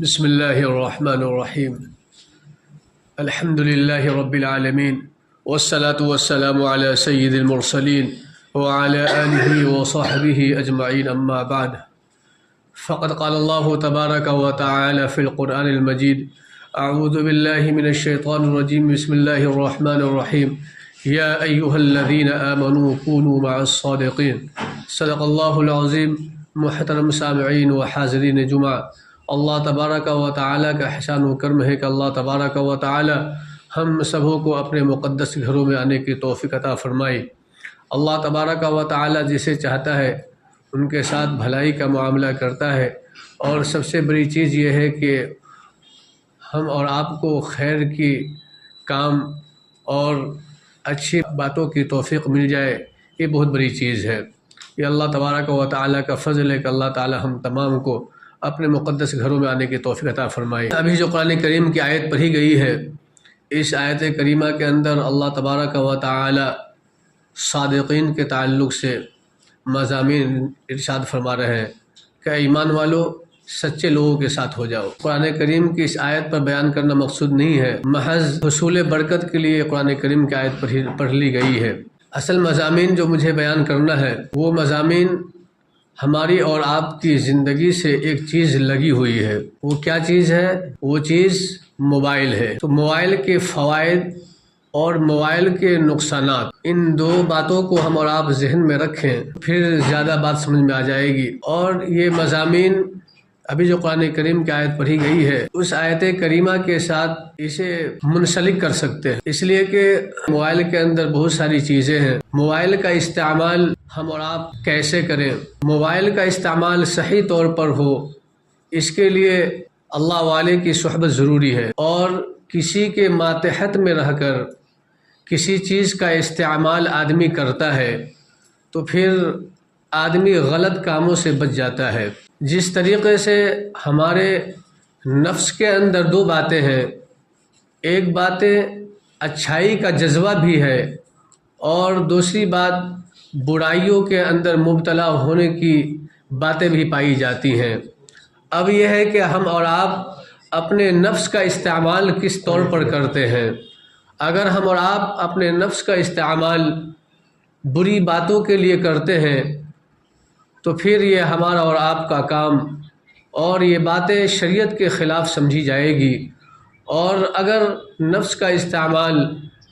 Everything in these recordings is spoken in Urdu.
بسم الله الرحمن الرحيم. الحمد لله رب العالمين، والصلاة والسلام على سيد المرسلين وعلى آله وصحبه أجمعين، أما بعد. فقد قال الله تبارك وتعالى في القرآن المجيد: أعوذ بالله من الشيطان الرجيم، بسم الله الرحمن الرحيم. يا أيها الذين آمنوا كونوا مع الصادقين. صدق الله العظيم. محترم سامعین و حاضرین جمعہ، اللہ تبارک و تعالیٰ کا احسان و کرم ہے کہ اللہ تبارک و تعالیٰ ہم سبوں کو اپنے مقدس گھروں میں آنے کی توفیق عطا فرمائے۔ اللہ تبارک و تعالیٰ جسے چاہتا ہے ان کے ساتھ بھلائی کا معاملہ کرتا ہے، اور سب سے بڑی چیز یہ ہے کہ ہم اور آپ کو خیر کی کام اور اچھی باتوں کی توفیق مل جائے، یہ بہت بڑی چیز ہے۔ یہ اللہ تبارک و تعالیٰ کا فضل ہے کہ اللہ تعالیٰ ہم تمام کو اپنے مقدس گھروں میں آنے کی توفیق عطا فرمائے۔ ابھی جو قرآن کریم کی آیت پڑھی گئی ہے، اس آیت کریمہ کے اندر اللہ تبارک و تعالیٰ صادقین کے تعلق سے مضامین ارشاد فرما رہے ہیں کہ ایمان والو سچے لوگوں کے ساتھ ہو جاؤ۔ قرآن کریم کی اس آیت پر بیان کرنا مقصود نہیں ہے، محض حصول برکت کے لیے قرآن کریم کی آیت پڑھ لی گئی ہے۔ اصل مضامین جو مجھے بیان کرنا ہے وہ مضامین ہماری اور آپ کی زندگی سے ایک چیز لگی ہوئی ہے۔ وہ کیا چیز ہے؟ وہ چیز موبائل ہے۔ تو موبائل کے فوائد اور موبائل کے نقصانات، ان دو باتوں کو ہم اور آپ ذہن میں رکھیں، پھر زیادہ بات سمجھ میں آ جائے گی۔ اور یہ مضامین ابھی جو قرآن کریم کی آیت پڑھی گئی ہے، اس آیت کریمہ کے ساتھ اسے منسلک کر سکتے ہیں، اس لیے کہ موبائل کے اندر بہت ساری چیزیں ہیں۔ موبائل کا استعمال ہم اور آپ کیسے کریں، موبائل کا استعمال صحیح طور پر ہو، اس کے لیے اللہ والے کی صحبت ضروری ہے، اور کسی کے ماتحت میں رہ کر کسی چیز کا استعمال آدمی کرتا ہے تو پھر آدمی غلط کاموں سے بچ جاتا ہے۔ جس طریقے سے ہمارے نفس کے اندر دو باتیں ہیں، ایک بات اچھائی کا جذبہ بھی ہے، اور دوسری بات برائیوں کے اندر مبتلا ہونے کی باتیں بھی پائی جاتی ہیں۔ اب یہ ہے کہ ہم اور آپ اپنے نفس کا استعمال کس طور پر کرتے ہیں۔ اگر ہم اور آپ اپنے نفس کا استعمال بری باتوں کے لیے کرتے ہیں تو پھر یہ ہمارا اور آپ کا کام، اور یہ باتیں شریعت کے خلاف سمجھی جائے گی۔ اور اگر نفس کا استعمال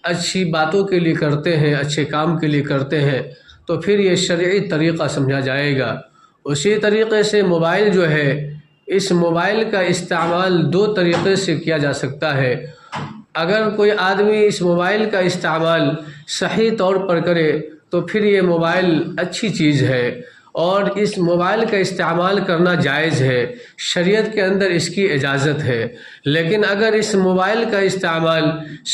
اچھی باتوں کے لیے کرتے ہیں، اچھے کام کے لیے کرتے ہیں، تو پھر یہ شرعی طریقہ سمجھا جائے گا۔ اسی طریقے سے موبائل جو ہے، اس موبائل کا استعمال دو طریقے سے کیا جا سکتا ہے۔ اگر کوئی آدمی اس موبائل کا استعمال صحیح طور پر کرے تو پھر یہ موبائل اچھی چیز ہے، اور اس موبائل کا استعمال کرنا جائز ہے، شریعت کے اندر اس کی اجازت ہے۔ لیکن اگر اس موبائل کا استعمال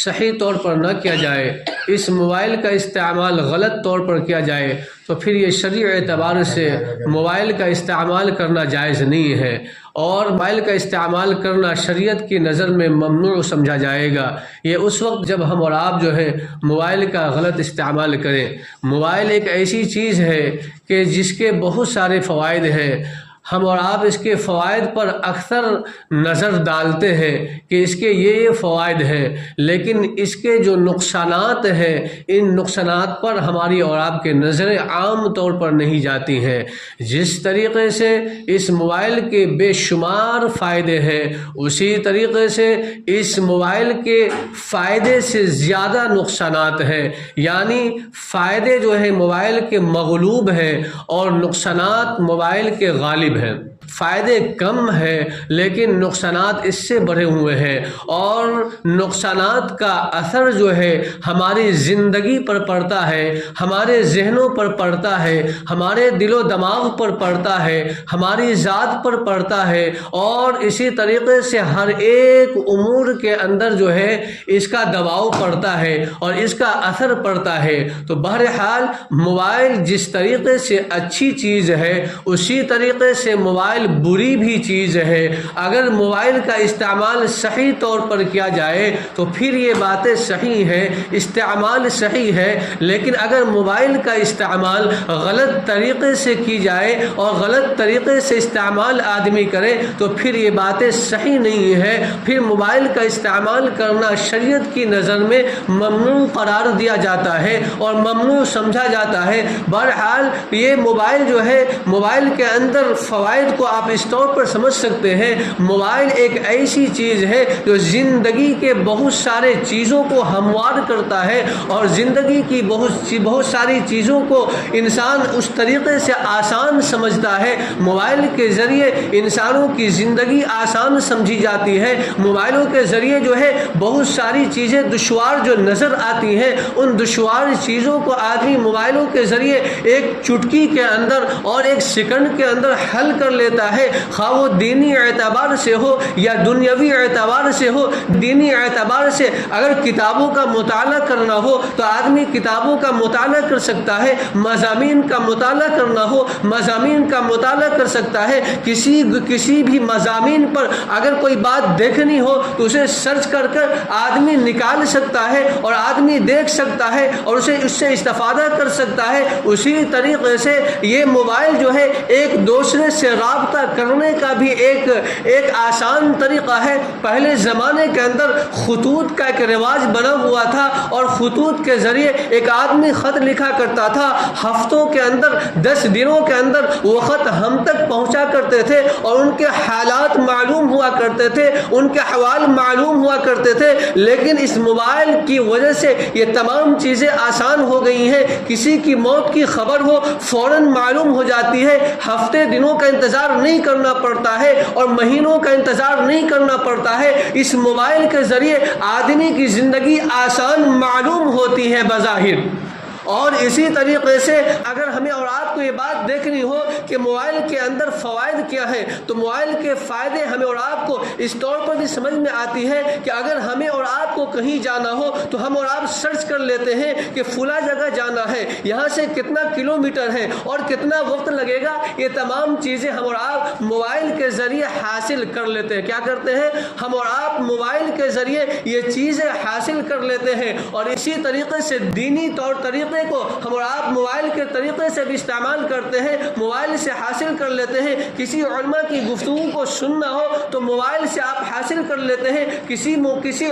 صحیح طور پر نہ کیا جائے، اس موبائل کا استعمال غلط طور پر کیا جائے، تو پھر یہ شرعی اعتبار سے موبائل کا استعمال کرنا جائز نہیں ہے، اور موبائل کا استعمال کرنا شریعت کی نظر میں ممنوع سمجھا جائے گا۔ یہ اس وقت جب ہم اور آپ جو ہے موبائل کا غلط استعمال کریں۔ موبائل ایک ایسی چیز ہے کہ جس کے بہت سارے فوائد ہیں، ہم اور آپ اس کے فوائد پر اکثر نظر ڈالتے ہیں کہ اس کے یہ فوائد ہیں، لیکن اس کے جو نقصانات ہیں، ان نقصانات پر ہماری اور آپ کے نظریں عام طور پر نہیں جاتی ہیں۔ جس طریقے سے اس موبائل کے بے شمار فائدے ہیں، اسی طریقے سے اس موبائل کے فائدے سے زیادہ نقصانات ہیں، یعنی فائدے جو ہیں موبائل کے مغلوب ہیں اور نقصانات موبائل کے غالب ہیں۔ فائدے کم ہیں لیکن نقصانات اس سے بڑھے ہوئے ہیں، اور نقصانات کا اثر جو ہے ہماری زندگی پر پڑتا ہے، ہمارے ذہنوں پر پڑتا ہے، ہمارے دل و دماغ پر پڑتا ہے، ہماری ذات پر پڑتا ہے، اور اسی طریقے سے ہر ایک امور کے اندر جو ہے اس کا دباؤ پڑتا ہے اور اس کا اثر پڑتا ہے۔ تو بہرحال موبائل جس طریقے سے اچھی چیز ہے، اسی طریقے سے موبائل موبائل بری بھی چیز ہے. اگر موبائل کا استعمال صحیح طور پر کیا جائے تو پھر یہ باتیں صحیح ہیں، استعمال صحیح ہے. لیکن اگر موبائل کا استعمال غلط طریقے سے کی جائے اور غلط طریقے سے استعمال آدمی کرے تو پھر یہ باتیں صحیح نہیں ہے. پھر موبائل کا استعمال کرنا شریعت کی نظر میں ممنوع قرار دیا جاتا ہے اور ممنوع سمجھا جاتا ہے. بہرحال یہ موبائل جو ہے، موبائل کے اندر فوائد کو آپ اس طور پر سمجھ سکتے ہیں. موبائل ایک ایسی چیز ہے جو زندگی کے بہت سارے چیزوں کو ہموار کرتا ہے اور زندگی کی بہت ساری چیزوں کو انسان اس طریقے سے آسان سمجھتا ہے. موبائل کے ذریعے انسانوں کی زندگی آسان سمجھی جاتی ہے. موبائلوں کے ذریعے جو ہے بہت ساری چیزیں دشوار جو نظر آتی ہیں ان دشوار چیزوں کو آدمی موبائلوں کے ذریعے ایک چٹکی کے اندر اور ایک سیکنڈ کے اندر حل کر لیتا ہے. خواہ وہ دینی اعتبار سے ہو یا دنیاوی اعتبار سے ہو. دینی اعتبار سے اگر کتابوں کا مطالعہ کرنا ہو تو آدمی کتابوں کا مطالعہ کر سکتا ہے. مضامین کا مطالعہ کرنا ہو مضامین کا مطالعہ کر سکتا ہے. کسی بھی مضامین پر اگر کوئی بات دیکھنی ہو تو اسے سرچ کر آدمی نکال سکتا ہے اور آدمی دیکھ سکتا ہے اور اس سے استفادہ کر سکتا ہے. اسی طریقے سے یہ موبائل جو ہے ایک دوسرے سے رابطہ کرنے کا بھی ایک آسان طریقہ ہے. پہلے زمانے کے اندر خطوط کا ایک رواج بنا ہوا تھا اور خطوط کے ذریعے ایک آدمی خط لکھا کرتا تھا. ہفتوں کے اندر 10 دنوں کے اندر وہ خط ہم تک پہنچا کرتے تھے اور ان کے حالات معلوم ہوا کرتے تھے، ان کے حوال معلوم ہوا کرتے تھے. لیکن اس موبائل کی وجہ سے یہ تمام چیزیں آسان ہو گئی ہیں. کسی کی موت کی خبر ہو فوراً معلوم ہو جاتی ہے. ہفتے دنوں کا انتظار نہیں کرنا پڑتا ہے اور مہینوں کا انتظار نہیں کرنا پڑتا ہے. اس موبائل کے ذریعے آدمی کی زندگی آسان معلوم ہوتی ہے بظاہر. اور اسی طریقے سے اگر ہمیں اور آپ کو یہ بات دیکھنی ہو کہ موبائل کے اندر فوائد کیا ہیں تو موبائل کے فائدے ہمیں اور آپ کو اس طور پر بھی سمجھ میں آتی ہے کہ اگر ہمیں اور آپ کو کہیں جانا ہو تو ہم اور آپ سرچ کر لیتے ہیں کہ فلاں جگہ جانا ہے، یہاں سے کتنا کلومیٹر ہے اور کتنا وقت لگے گا. یہ تمام چیزیں ہم اور آپ موبائل کے ذریعے حاصل کر لیتے ہیں. کیا کرتے ہیں؟ ہم اور آپ موبائل کے ذریعے یہ چیزیں حاصل کر لیتے ہیں. اور اسی طریقے سے دینی طور طریقے کو ہم اور آپ موبائل کے طریقے سے بھی استعمال کرتے ہیں، موبائل سے حاصل کر لیتے ہیں. کسی علماء کی گفتگو کو سننا ہو تو موبائل سے آپ حاصل کر لیتے ہیں. کسی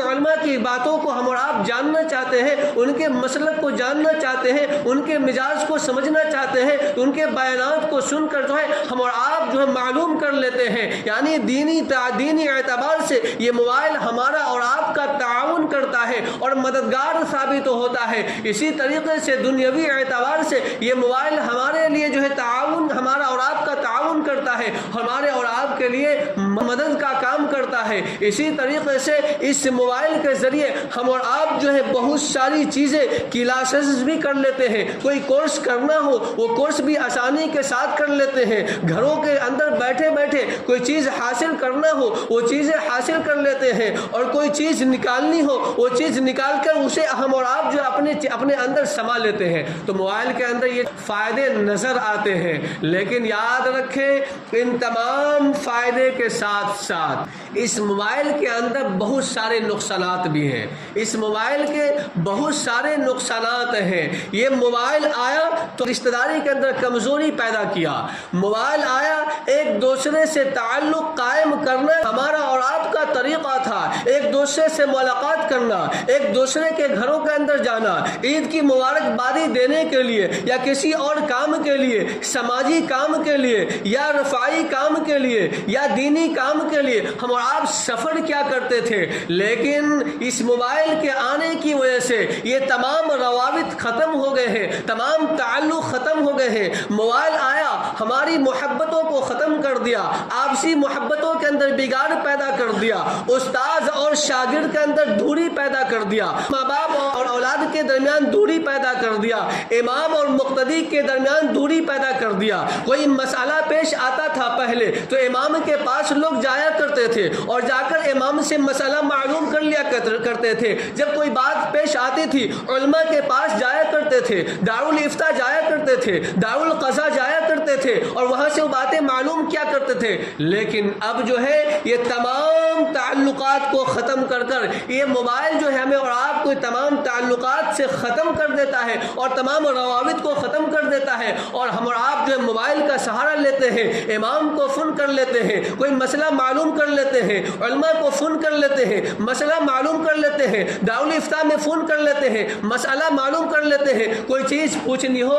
علماء کی باتوں کو ہم اور آپ جاننا چاہتے ہیں، ان کے مسلک کو جاننا چاہتے ہیں، ان کے مزاج کو سمجھنا چاہتے ہیں، ان کے بیانات کو سن کر جو ہے ہم اور آپ جو ہے معلوم کر لیتے ہیں. یعنی دینی اعتبار سے یہ موبائل ہمارا اور آپ کا تعاون کرتا ہے اور مددگار ثابت ہوتا ہے. اسی طریقے سے دنیاوی اعتبار سے یہ موبائل ہمارے لیے جو ہے تعاون، ہمارا اور آپ کا تعاون کرتا ہے، ہمارے اور آپ کے لیے مدد کا کام کرتا ہے. اسی طریقے سے اس موبائل کے ذریعے ہم اور آپ جو ہے بہت ساری چیزیں کلاسز بھی کر لیتے ہیں. کوئی کورس کرنا ہو وہ کورس بھی آسانی کے ساتھ کر لیتے ہیں. گھروں کے اندر بیٹھے بیٹھے کوئی چیز حاصل کرنا ہو وہ چیزیں حاصل کر لیتے ہیں اور کوئی چیز نکالنی ہو وہ چیز نکال کر اسے ہم اور آپ جو اپنے اندر سما لیتے ہیں. تو موبائل کے اندر یہ فائدے نظر آتے ہیں. لیکن یاد رکھیں ان تمام فائدے کے ساتھ ساتھ اس موبائل کے اندر بہت سارے نقصانات بھی ہیں. اس موبائل کے بہت سارے نقصانات ہیں. یہ موبائل آیا تو رشتہ داری کے اندر کمزوری پیدا کیا. موبائل آیا ایک دوسرے سے تعلق قائم کرنا ہمارا اور آپ کا طریقہ تھا. ایک دوسرے سے ملاقات کرنا، ایک دوسرے کے گھروں کے اندر جانا، عید کی مبارکبادی دینے کے لیے یا کسی اور کام کے لیے، سماجی کام کے لیے یا رفاعی کام کے لیے یا دینی کام کے لیے ہم اور آپ سفر کیا کرتے تھے. لیکن اس موبائل کے آنے کی وجہ سے یہ تمام روابط ختم ہو گئے ہیں، تمام تعلق ختم ہو گئے ہیں. موبائل آیا ہماری محبتوں کو ختم کر دیا، آپسی محبتوں کے اندر بگاڑ پیدا کر دیا، استاد اور شاگرد کے اندر دوری پیدا کر دیا، ماں باپ اور اولاد کے درمیان دوری پیدا کر دیا، امام اور مقتدی کے درمیان دوری پیدا کر دیا. کوئی مسئلہ پیش آتا تھا پہلے تو امام کے پاس لوگ جایا کرتے تھے اور جا کر امام سے مسئلہ معلوم کر لیا کرتے تھے. جب کوئی بات پیش آتی تھی علماء کے پاس جایا کرتے تھے، دارالفتہ جایا کرتے تھے، دارالقضاء جایا کرتے کرتے تھے اور وہاں سے وہ باتیں معلوم کیا کرتے تھے، لیکن اب جو ہے یہ تمام تعلقات کو ختم کر کر یہ موبائل جو ہے ہمیں اور آپ کو تمام تعلقات سے ختم کر دیتا ہے اور تمام روابط کو ختم کر دیتا ہے، اور ہم اور آپ جو ہے موبائل کا سہارا لیتے ہیں، امام کو فون کر لیتے ہیں، کوئی مسئلہ معلوم کر لیتے ہیں، علماء کو فون کر لیتے ہیں، مسئلہ معلوم کر لیتے ہیں، دارالفتاء میں فون کر لیتے ہیں، مسئلہ معلوم کر لیتے ہیں، کوئی چیز پوچھنی ہو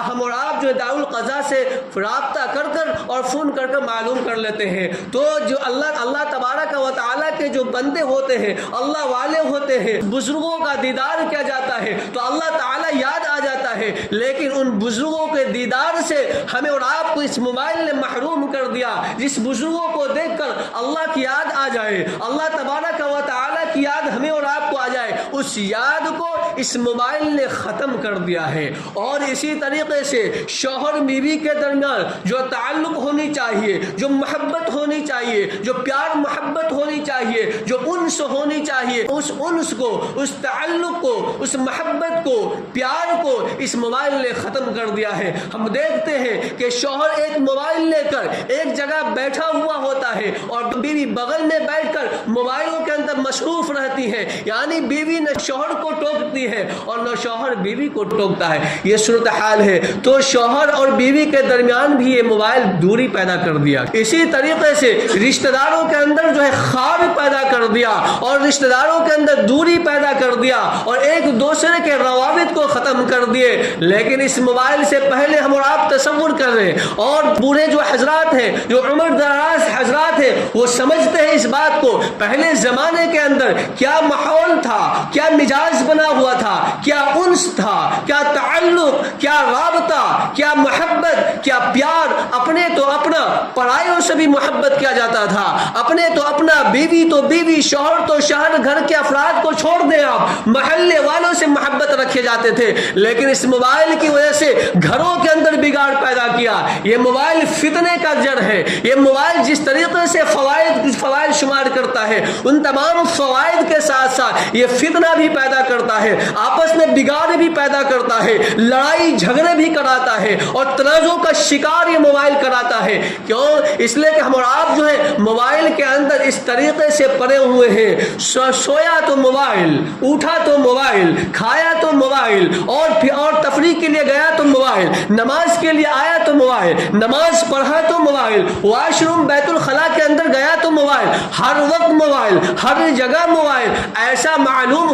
ہم اور آپ جو ہے دارالقضاء سے رابطہ کر کر اور فون کر کر معلوم کر لیتے ہیں۔ تو جو اللہ تبارک و تعالیٰ کے جو بندے ہوتے ہیں، اللہ والے ہوتے ہیں، بزرگوں کا دیدار کیا جاتا ہے تو اللہ تعالیٰ یاد آ جاتا ہے، لیکن ان بزرگوں کے دیدار سے ہمیں اور آپ کو اس موبائل نے محروم کر دیا۔ جس بزرگوں کو دیکھ کر اللہ کی یاد آ جائے، اللہ تبارک و تعالیٰ کی یاد ہمیں اور آپ کو آ جائے، اس یاد کو اس موبائل نے ختم کر دیا ہے۔ اور اسی طریقے سے شوہر بیوی کے درمیان جو تعلق ہونی چاہیے، جو محبت ہونی چاہیے، جو پیار محبت ہونی چاہیے، جو انس ہونی چاہیے، اس انس کو، اس تعلق کو، اس محبت کو، پیار کو اس موبائل نے ختم کر دیا ہے۔ ہم دیکھتے ہیں کہ شوہر ایک موبائل لے کر ایک جگہ بیٹھا ہوا ہوتا ہے اور بیوی بغل میں بیٹھ کر موبائلوں کے اندر مصروف رہتی ہے، یعنی بیوی نہ شوہر کو ٹوکتی ہے اور نہ شوہر بیوی کو ٹوکتا ہے۔ یہ صورتحال ہے، تو شوہر اور بیوی کے درمیان بھی یہ موبائل دوری پیدا کر دیا۔ اسی طریقے سے رشتہ داروں کے اندر جو ہے خار پیدا کر دیا اور رشتہ داروں کے اندر دوری پیدا کر دیا اور ایک دوسرے کے روابط کو ختم کر دیے۔ لیکن اس موبائل سے پہلے ہم اور آپ تصور کر رہے ہیں، اور بوڑھے جو حضرات ہیں، جو عمر دراز حضرات ہیں، وہ سمجھتے ہیں اس بات کو، پہلے زمانے کے اندر کیا ماحول تھا، کیا مزاج بنا ہوا تھا، کیا انس تھا، کیا تعلق، کیا رابطہ، کیا محبت، کیا پیار۔ اپنے تو اپنا، پرایوں سے بھی محبت کیا جاتا تھا، اپنے تو اپنا، بیوی تو بیوی، شوہر تو شوہر، گھر کے افراد کو چھوڑ دیں آپ، محلے والوں سے محبت رکھے جاتے تھے۔ لیکن اس موبائل کی وجہ سے گھروں کے اندر بگاڑ پیدا کیا۔ یہ موبائل فتنے کا جڑ ہے۔ یہ موبائل جس طریقے سے فوائد شمار کرتا ہے، ان تمام فوائد کے ساتھ ساتھ یہ فتنہ بھی پیدا کرتا ہے، آپس میں بگاڑ بھی پیدا کرتا ہے، لڑائی جھگڑے بھی کراتا ہے اور تنازع کا شکار یہ موبائل کراتا ہے۔ کیوں؟ اس لیے کہ ہم اور آپ جو ہے موبائل کے اندر اس طریقے سے پڑے ہوئے ہیں، سویا تو موبائل، اٹھا تو موبائل، کھایا تو موبائل، اور تفریح کے لیے گیا تو موبائل، نماز کے لیے آیا تو موبائل، نماز پڑھا تو موبائل، واش روم بیت الخلاء کے اندر گیا تو موبائل، ہر وقت موبائل، ہر جگہ موبائل۔ ایسا معلوم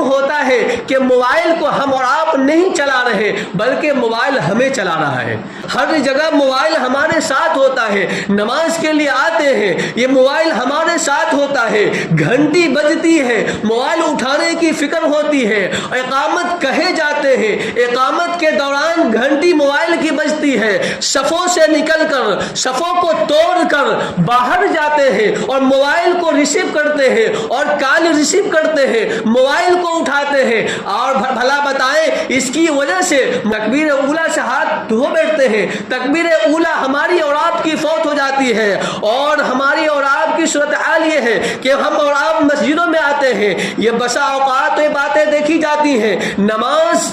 ہوتا ہے کہ موبائل کو ہم اور آپ نہیں چلا رہے بلکہ موبائل ہمیں چلا رہا ہے۔ ہر جگہ موبائل ہمارے ساتھ ہوتا ہے، نماز کے لیے آتے ہیں یہ موبائل ہمارے ساتھ ہوتا ہے، گھنٹی بجتی ہے موبائل اٹھانے کی فکر ہوتی ہے، اقامت کہے جاتے ہیں اقامت کے دوران گھنٹی موبائل کی بجتی ہے، صفوں سے نکل کر، صفوں کو توڑ کر باہر جاتے ہیں اور موبائل کو ریسیو کرتے ہیں اور کال ریسیو کرتے ہیں، موبائل کو اٹھاتے ہیں، اور بھلا بتائیں اس کی وجہ سے تکبیر اولیٰ سے ہاتھ دھو بیٹھتے ہیں۔ تکبیر اولیٰ ہماری اور آپ کی فوت ہو جاتی ہے، اور ہماری اور آپ کی صورتحال یہ ہے کہ ہم اور آپ مسجدوں میں آتے ہیں، یہ بسا اوقات یہ باتیں دیکھی جاتی ہیں، نماز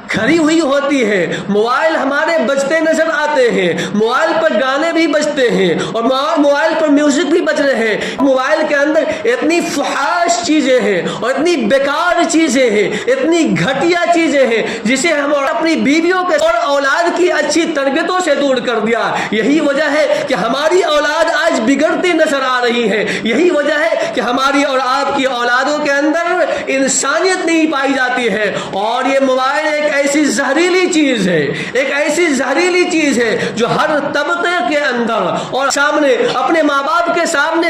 کھڑی ہوئی ہوتی ہے، موبائل ہمارے بجتے نظر آتے ہیں، موبائل پر گانے بھی بجتے ہیں اور موبائل پر میوزک بھی بج رہے ہیں۔ موبائل کے اندر اتنی فحاش چیزیں ہیں اور اتنی بیکار چیزیں ہیں، اتنی گھٹیا چیزیں ہیں جسے ہم اپنی بیویوں کے اور اولاد کی اچھی تربیتوں سے دور کر دیا۔ یہی وجہ ہے کہ ہماری اولاد آج بگڑتی نظر آ رہی ہے، یہی وجہ ہے کہ ہماری اور آپ کی اولادوں کے اندر انسانیت نہیں پائی جاتی ہے۔ اور یہ موبائل ایک ایسی زہریلی چیز ہے، ایک ایسی زہریلی چیز ہے جو ہر طبقے کے اندر اور سامنے اپنے ماں باپ کے سامنے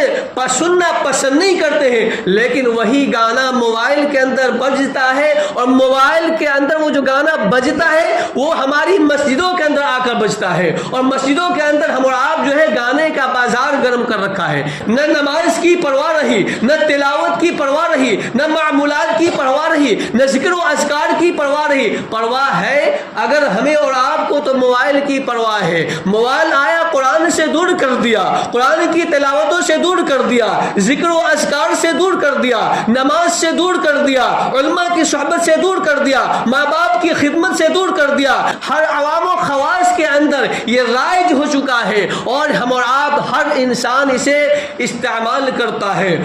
سننا پسند نہیں کرتے ہیں، لیکن وہی گانا موبائل کے اندر بجتا ہے، اور موبائل کے اندر وہ جو گانا بجتا ہے وہ ہماری مسجدوں کے اندر آ کر بجتا ہے، اور مسجدوں کے اندر ہم اور آپ جو ہے گانے کا بازار گرم کر رکھا ہے، نہ نماز کی پرواہ رہی رہی، نہ تلاوت کی پرواہ رہی، نہ معمولات کی پرواہ رہی، نہ ذکر و اذکار کی پرواہ رہی۔ پرواہ ہے اگر ہمیں اور آپ کو تو موبائل کی پرواہ ہے۔ موبائل آیا قرآن سے دور کر دیا، قرآن کی تلاوتوں سے دور کر دیا، ذکر و اذکار سے دور کر دیا، نماز سے دور کر دیا، علماء کی صحبت سے دور کر دیا، ماں باپ کی خدمت سے دور کر دیا۔ ہر عوام و خواص کے اندر یہ رائج ہو چکا ہے اور ہم اور آپ ہر انسان اسے استعمال کرتا ہے۔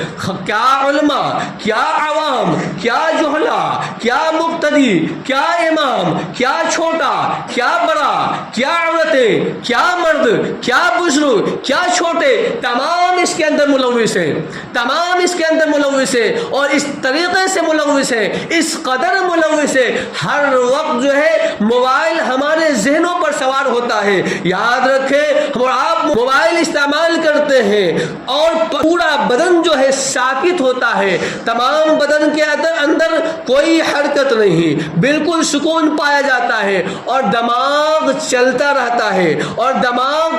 کیا علماء، کیا عوام، کیا جہلا، کیا مقتدی، کیا امام، کیا چھوٹا، کیا بڑا، کیا عورتیں، کیا مرد، کیا بزرگ، کیا چھوٹے، تمام اس کے اندر ملوث ہیں، تمام اس کے اندر ملوث ہے اور اس طریقے سے ملوث ہے، اس قدر ملوث ہے۔ ہر وقت جو ہے موبائل ہمارے ذہنوں پر سوار ہوتا ہے۔ یاد رکھیں ہم اور آپ موبائل استعمال کرتے ہیں اور پورا بدن جو ہے ساکت ہوتا ہے، تمام بدن کے اندر کوئی حرکت نہیں، بالکل سکون پایا جاتا ہے اور دماغ چلتا رہتا ہے اور دماغ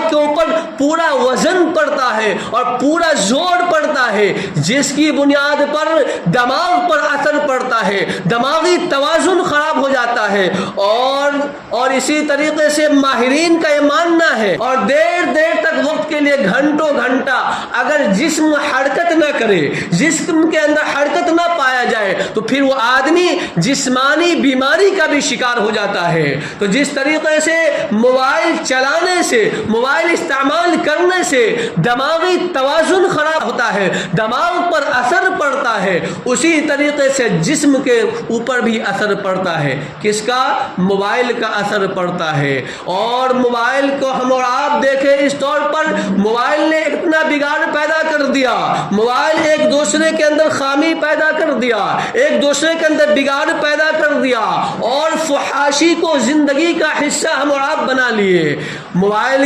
کے اوپر پورا وزن پڑتا ہے اور پورا زور پڑتا ہے، جس کی بنیاد پر دماغ پر اثر پڑتا ہے، دماغی توازن خراب ہو جاتا ہے اور اسی طریقے سے ماہرین کا یہ ماننا ہے اور دیر تک وقت کے لیے گھنٹوں گھنٹہ اگر جسم حرکت نہ کرے، جسم کے اندر حرکت نہ پایا جائے تو پھر وہ آدمی جسمانی بیماری کا بھی شکار ہو جاتا ہے۔ تو جس طریقے سے موبائل چلانے سے، موبائل استعمال کرنے سے دماغی توازن خراب ہوتا ہے، دماغ پر اثر پڑتا ہے، اسی طریقے سے جسم کے اوپر بھی اثر پڑتا ہے۔ کس کا؟ موبائل کا اثر پڑتا ہے۔ اور موبائل کو ہم اور آپ دیکھیں اس طور پر موبائل نے اتنا بگاڑ پیدا کر دیا، موبائل ایک دوسرے کے اندر خامی پیدا کر دیا، ایک دوسرے کے اندر بگاڑ پیدا کر دیا اور فحاشی کو زندگی کا حصہ ہم اور آپ بنا لیے۔ موبائل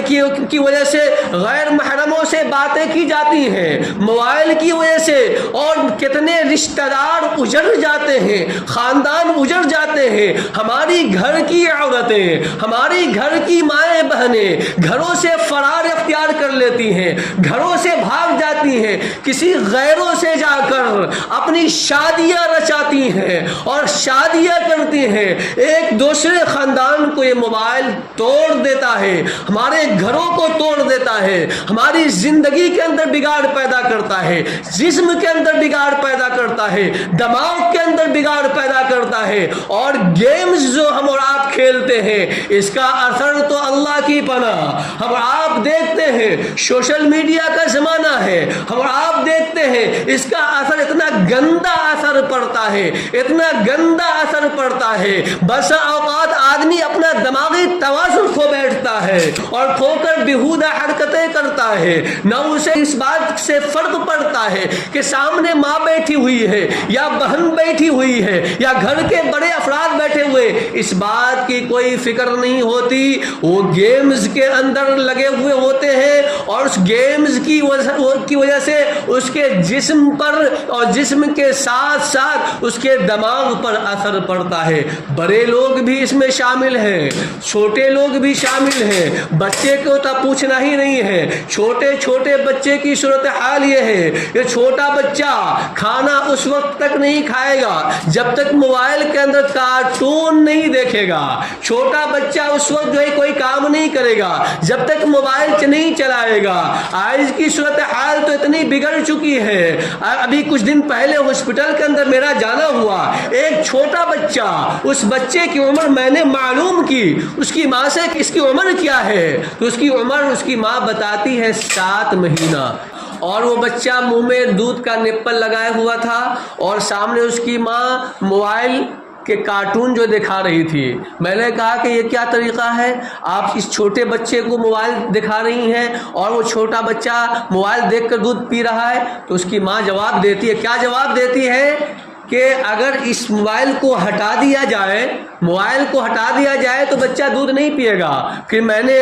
کی وجہ سے غیر محرموں سے باتیں کی جاتی ہیں، موبائل کی وجہ سے اور کتنے رشتہ دار اجڑ جاتے ہیں، خاندان اجڑ جاتے ہیں، ہماری گھر کی عورتیں، ہماری گھر کی مائیں بہنیں گھروں سے فرار اختیار کر لیتی ہیں، گھروں سے بھاگ جاتی ہیں، کسی غیروں سے جا کر اپنی شادیاں رچاتی ہیں اور شادیاں کرتی ہیں۔ ایک دوسرے خاندان کو یہ موبائل توڑ دیتا ہے، ہمارے گھروں کو توڑ دیتا ہے، ہماری زندگی کے اندر بگاڑ پیدا کرتا ہے، جسم کے اندر بگاڑ پیدا کرتا ہے، دماغ کے اندر بگاڑ پیدا کرتا ہے۔ اور گیمز جو ہم اور آپ کھیلتے ہیں اس کا اثر تو اللہ کی پناہ، ہم آپ دیکھتے ہیں سوشل میڈیا کا زمانہ ہے، ہم آپ دیکھتے ہیں اس کا اثر اتنا گندا اثر پڑتا ہے، اتنا گندا اثر پڑتا ہے، بس اوقات آدمی اپنا دماغی توازن کھو بیٹھتا ہے اور کھو کر بیہودہ حرکتیں کرتا ہے، نہ اسے اس بات سے فرق پڑتا ہے کہ سامنے ماں بیٹھی ہوئی ہے یا بہن بیٹھی ہوئی ہے یا گھر کے بڑے افراد بیٹھے ہوئے، اس بات کی کوئی فکر نہیں ہوتی۔ وہ گیمز کے اندر لگے ہوئے ہوتے ہیں اور اس گیمز کی وجہ سے اس کے جسم پر اور جسم کے ساتھ ساتھ اس کے دماغ پر اثر پڑتا ہے۔ بڑے لوگ بھی اس میں شامل ہیں، چھوٹے لوگ بھی شامل ہیں، بچے کو تو پوچھنا ہی نہیں ہے۔ چھوٹے بچے کی صورتحال یہ ہے کہ چھوٹا بچہ کھانا اس وقت تک نہیں کھائے گا جب تک موبائل کے اندر کارٹون نہیں دیکھے گا، چھوٹا بچہ اس وقت جو ہے کوئی کام نہیں کرے گا جب تک موبائل نہیں چلائے گا۔ آج کی صورتحال تو اتنی بگڑ چکی ہے، ابھی کچھ دن پہلے ہاسپٹل کے اندر میرا جانا ہوا، ایک چھوٹا بچہ، اس بچے کی عمر میں نے معلوم کی، اس کی ماں سے اس کی عمر کیا ہے تو اس کی عمر اس کی ماں بتاتی ہے 7 مہینہ، اور وہ بچہ منہ میں دودھ کا نپل لگایا ہوا تھا اور سامنے اس کی ماں موبائل کہ کارٹون جو دکھا رہی تھی۔ میں نے کہا کہ یہ کیا طریقہ ہے، آپ اس چھوٹے بچے کو موبائل دکھا رہی ہیں اور وہ چھوٹا بچہ موبائل دیکھ کر دودھ پی رہا ہے؟ تو اس کی ماں جواب دیتی ہے، کیا جواب دیتی ہے کہ اگر اس موبائل کو ہٹا دیا جائے تو بچہ دودھ نہیں پیے گا۔ پھر میں نے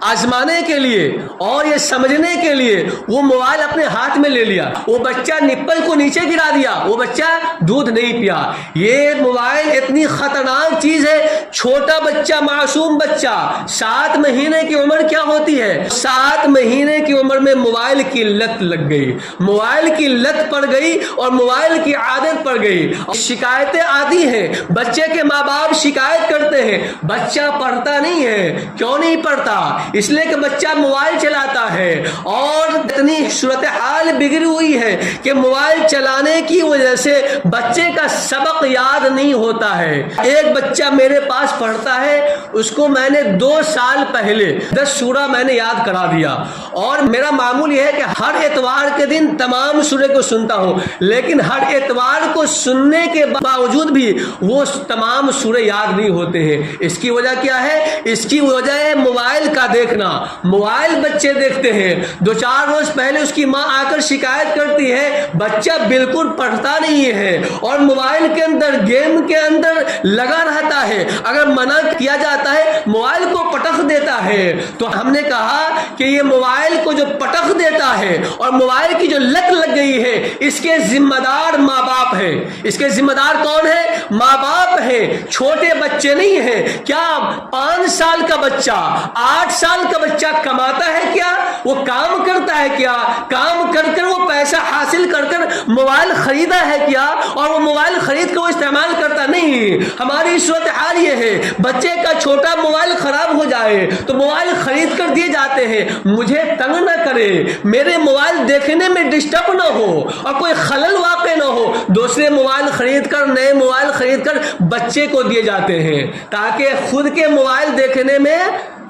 آزمانے کے لیے اور یہ سمجھنے کے لیے وہ موبائل اپنے ہاتھ میں لے لیا، وہ بچہ نپل کو نیچے گرا دیا، وہ بچہ دودھ نہیں پیا۔ یہ موبائل اتنی خطرناک چیز ہے، چھوٹا بچہ، معصوم بچہ، 7 مہینے کی عمر کیا ہوتی ہے، 7 مہینے کی عمر میں موبائل کی لت لگ گئی، موبائل کی لت پڑ گئی اور موبائل کی عادت پڑ گئی۔ شکایتیں آتی ہیں، بچے کے ماں باپ شکایت کرتے ہیں، بچہ پڑھتا نہیں ہے۔ کیوں نہیں پڑھتا؟ اس لیے کہ بچہ موبائل چلاتا ہے، اور اتنی صورتحال بگڑی ہوئی ہے کہ موبائل چلانے کی وجہ سے بچے کا سبق یاد نہیں ہوتا ہے۔ ایک بچہ میرے پاس پڑھتا ہے، اس کو میں نے 2 سال پہلے 10 سورہ میں نے یاد کرا دیا، اور میرا معمول یہ ہے کہ ہر اتوار کے دن تمام سورے کو سنتا ہوں، لیکن ہر اتوار کو سننے کے باوجود بھی وہ تمام سورے یاد نہیں ہوتے ہیں۔ اس کی وجہ کیا ہے؟ اس کی وجہ ہے موبائل کا دیکھنا۔ موبائل بچے دیکھتے ہیں، 2-4 روز پہلے اس کی ماں آ کر شکایت کرتی ہے، بچہ بالکل پڑھتا نہیں ہے اور موبائل کے اندر، گیم کے اندر لگا رہتا ہے۔ اگر منع کیا جاتا ہے موبائل کو پٹخ دیتا ہے۔ تو ہم نے کہا کہ یہ موبائل کو جو پٹخ دیتا ہے اور موبائل کی جو لت لگ گئی ہے، اس کے ذمہ دار ماں باپ ہیں۔ اس کے ذمہ دار کون ہے؟ ماں باپ ہیں، چھوٹے بچے نہیں ہیں۔ کیا 5 سال کا بچہ، 8 سال کا بچہ کماتا ہے کیا؟ وہ کام کرتا ہے کیا؟ کام کر کر وہ پیسہ حاصل کر کر موبائل خریدا ہے کیا؟ اور وہ موبائل خرید کر وہ استعمال کرتا نہیں۔ ہماری صورتحال یہ ہے، بچے کا چھوٹا موبائل خراب ہو جائے تو موبائل خرید کر دیے جاتے ہیں، مجھے تنگ نہ کرے، میرے موبائل دیکھنے میں ڈسٹرب نہ ہو اور کوئی خلل واقع نہ ہو، دوسرے موبائل خرید کر، نئے موبائل خرید کر بچے کو دیے جاتے ہیں تاکہ خود کے موبائل دیکھنے میں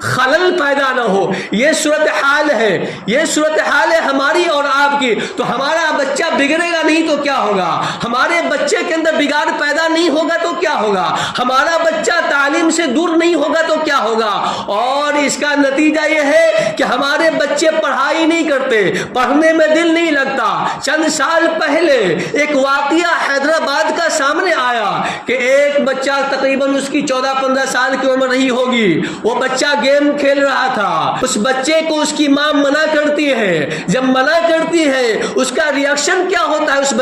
خلل پیدا نہ ہو۔ یہ صورتحال ہے، یہ صورتحال ہے ہماری اور آپ کی۔ تو ہمارا بچہ بگڑے گا نہیں تو کیا ہوگا؟ ہمارے بچے کے اندر بگاڑ پیدا نہیں ہوگا تو کیا ہوگا؟ ہمارا بچہ تعلیم سے دور نہیں ہوگا تو کیا ہوگا؟ اور اس کا نتیجہ یہ ہے کہ ہمارے بچے پڑھائی نہیں کرتے، پڑھنے میں دل نہیں لگتا۔ چند سال پہلے ایک واقعہ حیدرآباد کا سامنے آیا کہ ایک بچہ، تقریباً اس کی 14-15 سال کی عمر نہیں ہوگی، وہ بچہ گیم کھیل رہا تھا۔ اس بچے کو اس کی ماں منع کرتی ہے۔ جب منع کرتی ہے، اس کا ریئیکشن کیا ہوتا ہے؟ اس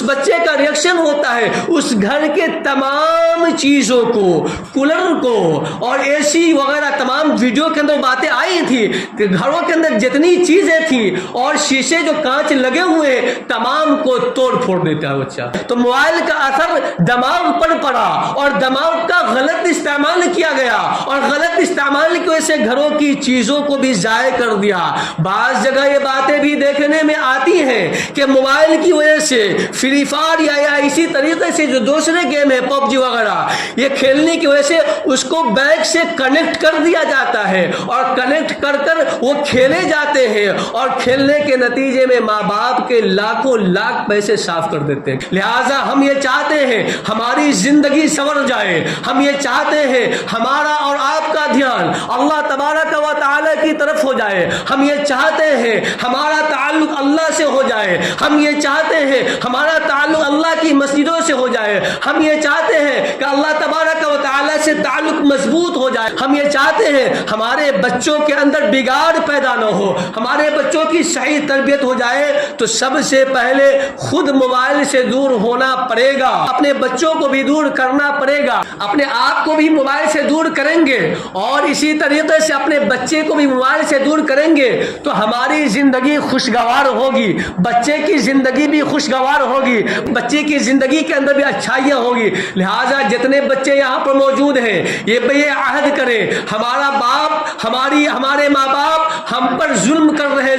بچے کا ریئیکشن ہوتا ہے اس گھر کے تمام چیزوں کو، کولر کو اور اے سی وغیرہ، تمام ویڈیو کے اندر باتیں آئی تھی کہ گھروں کے اندر جتنی چیزیں تھیں اور شیشے جو کانچ لگے ہوئے تمام کو توڑ پھوڑ دیتا ہے بچہ۔ تو موبائل کا اثر دماغ پر پڑا اور دماغ کا غلط استعمال کیا گیا، اور غلط استعمال کی وجہ سے گھروں کی چیزوں کو بھی ضائع کر دیا۔ بعض جگہ یہ باتیں بھی دیکھنے میں آتی ہیں کہ موبائل کی وجہ سے فری فائر یا اسی طریقے سے جو دوسرے گیم ہے، پب جی وغیرہ، یہ کھیلنے کی وجہ سے اس کو بیک سے کنیکٹ کر دیا جاتا ہے اور کنیکٹ کر کر وہ کھیلے جاتے ہیں، اور کھیلنے کے نتیجے میں ماں باپ کے لاکھوں لاکھ پیسے صاف کر دیتے ہیں۔ لہٰذا ہم یہ چاہتے ہیں ہماری زندگی سنور جائے، ہم یہ چاہتے ہیں ہمارا اور آپ کا دھیان اللہ تبارک و تعالی کی طرف ہو جائے، ہم یہ چاہتے ہیں ہمارا تعلق اللہ سے ہو جائے، ہم یہ چاہتے ہیں ہمارا تعلق اللہ کی مسجدوں سے ہو جائے، ہم یہ چاہتے ہیں کہ اللہ تبارک و تعالی سے تعلق مضبوط ہو جائے، ہم یہ چاہتے ہیں ہمارے بچوں کے اندر بگاڑ پیدا نہ ہو، ہمارے بچوں کی صحیح تربیت ہو جائے۔ تو سب سے پہلے خود موبائل سے دور ہونا پڑے گا، اپنے بچوں کو بھی دور کرنا پڑے گا، اپنے آپ کو بھی موبائل سے دور کریں گے اور اسی طریقے سے اپنے بچے کو بھی موبائل سے دور کریں گے تو ہماری زندگی خوشگوار ہوگی، بچے کی زندگی بھی خوشگوار ہوگی، بچے کی زندگی کے اندر بھی اچھائیاں ہوگی۔ لہٰذا جتنے بچے یہاں پر موجود ہیں، یہ عہد کریں، ہمارا باپ، ہمارے ماں باپ ہم پر ظلم کر رہے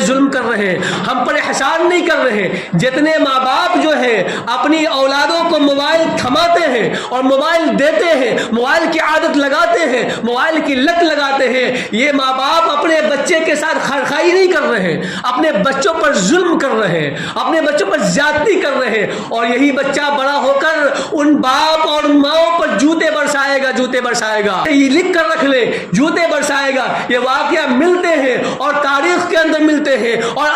ہیں، ہم پر احسان نہیں کر رہے۔ جتنے ماں باپ جو ہیں اپنی اولادوں کو موبائل تھماتے ہیں اور موبائل دیتے ہیں، موبائل کی عادت لگاتے ہیں، موبائل کی لت لگاتے ہیں، یہ ماں باپ اپنے بچے کے ساتھ خیرخواہی نہیں کر رہے ہیں، اپنے بچوں بچوں پر ظلم کر رہے ہیں، اپنے بچوں پر زیادتی کر رہے ہیں، اور یہی بچہ بڑا ہو کر ان باپ اور ماؤں پر جوتے برسائے گا، جوتے برسائے گا۔ یہ لکھ کر رکھ لے، جوتے برسائے گا۔ یہ واقعہ ملتے ہیں اور تاریخ کے اندر ملتے ہیں، اور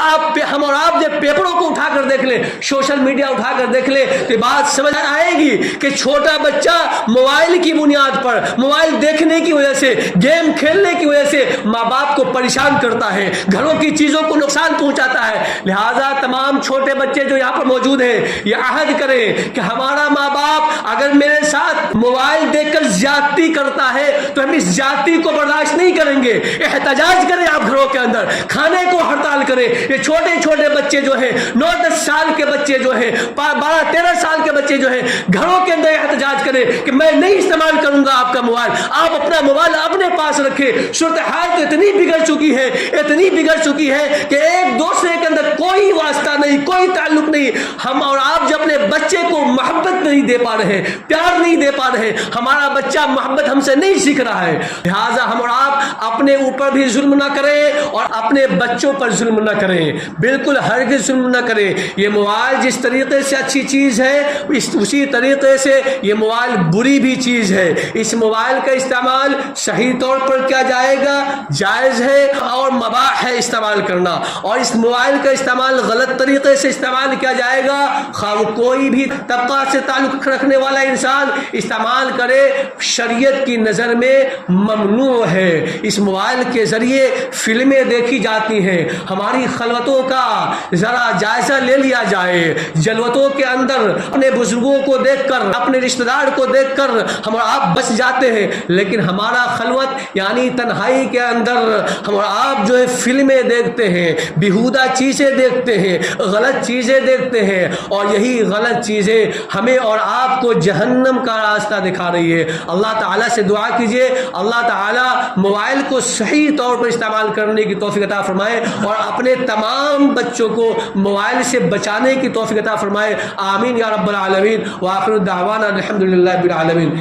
ہم اور آپ جب پیپروں کو اٹھا کر دیکھ لیں، سوشل میڈیا اٹھا کر دیکھ لیں، تو بات سمجھ آئے گی کہ چھوٹا بچہ موبائل کی بنیاد پر، موبائل دیکھنے کی وجہ سے، گیم کھیلنے کی وجہ سے ماں باپ کو پریشان کرتا ہے، گھروں کی چیزوں کو نقصان پہنچاتا ہے۔ لہذا تمام چھوٹے بچے جو یہاں پر موجود ہیں، یہ عہد کریں کہ ہمارا ماں باپ اگر میرے ساتھ موبائل دیکھ کر زیادتی کرتا ہے تو ہم اس زیادتی کو برداشت نہیں کریں گے۔ احتجاج کریں آپ گھروں کے اندر، کھانے کو ہڑتال کریں۔ یہ چھوٹے چھوٹے بچے جو ہیں، 9-10 سال کے بچے جو ہیں، 12-13 سال کے بچے جو ہیں، گھروں کے اندر احتجاج کریں کہ میں نہیں استعمال کروں گا آپ کا موبائل، آپ اپنا موبائل اپنے پاس رکھیں۔ صورتحال تو اتنی بگڑ چکی ہے، اتنی بگڑ چکی ہے کہ ایک دوسرے کے اندر کوئی واسطہ نہیں، کوئی تعلق نہیں۔ ہم اور آپ جو اپنے بچے کو محبت نہیں دے پا رہے، پیار نہیں دے پا رہے، ہمارا بچہ محبت ہم سے نہیں سیکھ رہا ہے۔ لہٰذا ہم اور آپ اپنے اوپر بھی ظلم نہ کریں اور اپنے بچوں پر ظلم نہ کریں، بالکل ہرگز ظلم نہ کریں۔ یہ موبائل جس طریقے سے اچھی چیز ہے، اسی طریقے سے یہ موبائل بری بھی چیز ہے۔ اس موبائل کا استعمال صحیح طور پر کیا جائے گا، جائز ہے اور مباح ہے استعمال کرنا، اور اس موبائل کا استعمال غلط طریقے سے استعمال کیا جائے گا، خواہ کوئی بھی طبقہ سے تعلق رکھنے والا انسان استعمال کرے، شریعت کی نظر میں ممنوع ہے۔ اس موبائل کے ذریعے فلمیں دیکھی جاتی ہیں، ہماری خلوتوں کا ذرا جائزہ لے لیا جائے۔ جلوتوں کے اندر اپنے بزرگوں کو دیکھ کر، اپنے رشتہ دار کو دیکھ کر ہم اور آپ بچ جاتے ہیں، لیکن ہمارا خلوت یعنی تنہائی کے اندر ہم اور آپ جو ہے فلمیں دیکھتے ہیں، بیہودہ چیزیں دیکھتے ہیں، غلط چیزیں دیکھتے ہیں، اور یہی غلط چیزیں ہمیں اور آپ کو جہنم کا راستہ دکھا رہی ہے۔ اللہ تعالیٰ سے دعا کیجئے اللہ تعالیٰ موبائل کو صحیح طور پر استعمال کرنے کی توفیق عطا فرمائے، اور اپنے تمام بچوں کو موبائل سے بچانے کی توفیق عطا فرمائے۔ آمین یا رب العالمین۔ وآخر دعوانا الحمدللہ رب العالمین۔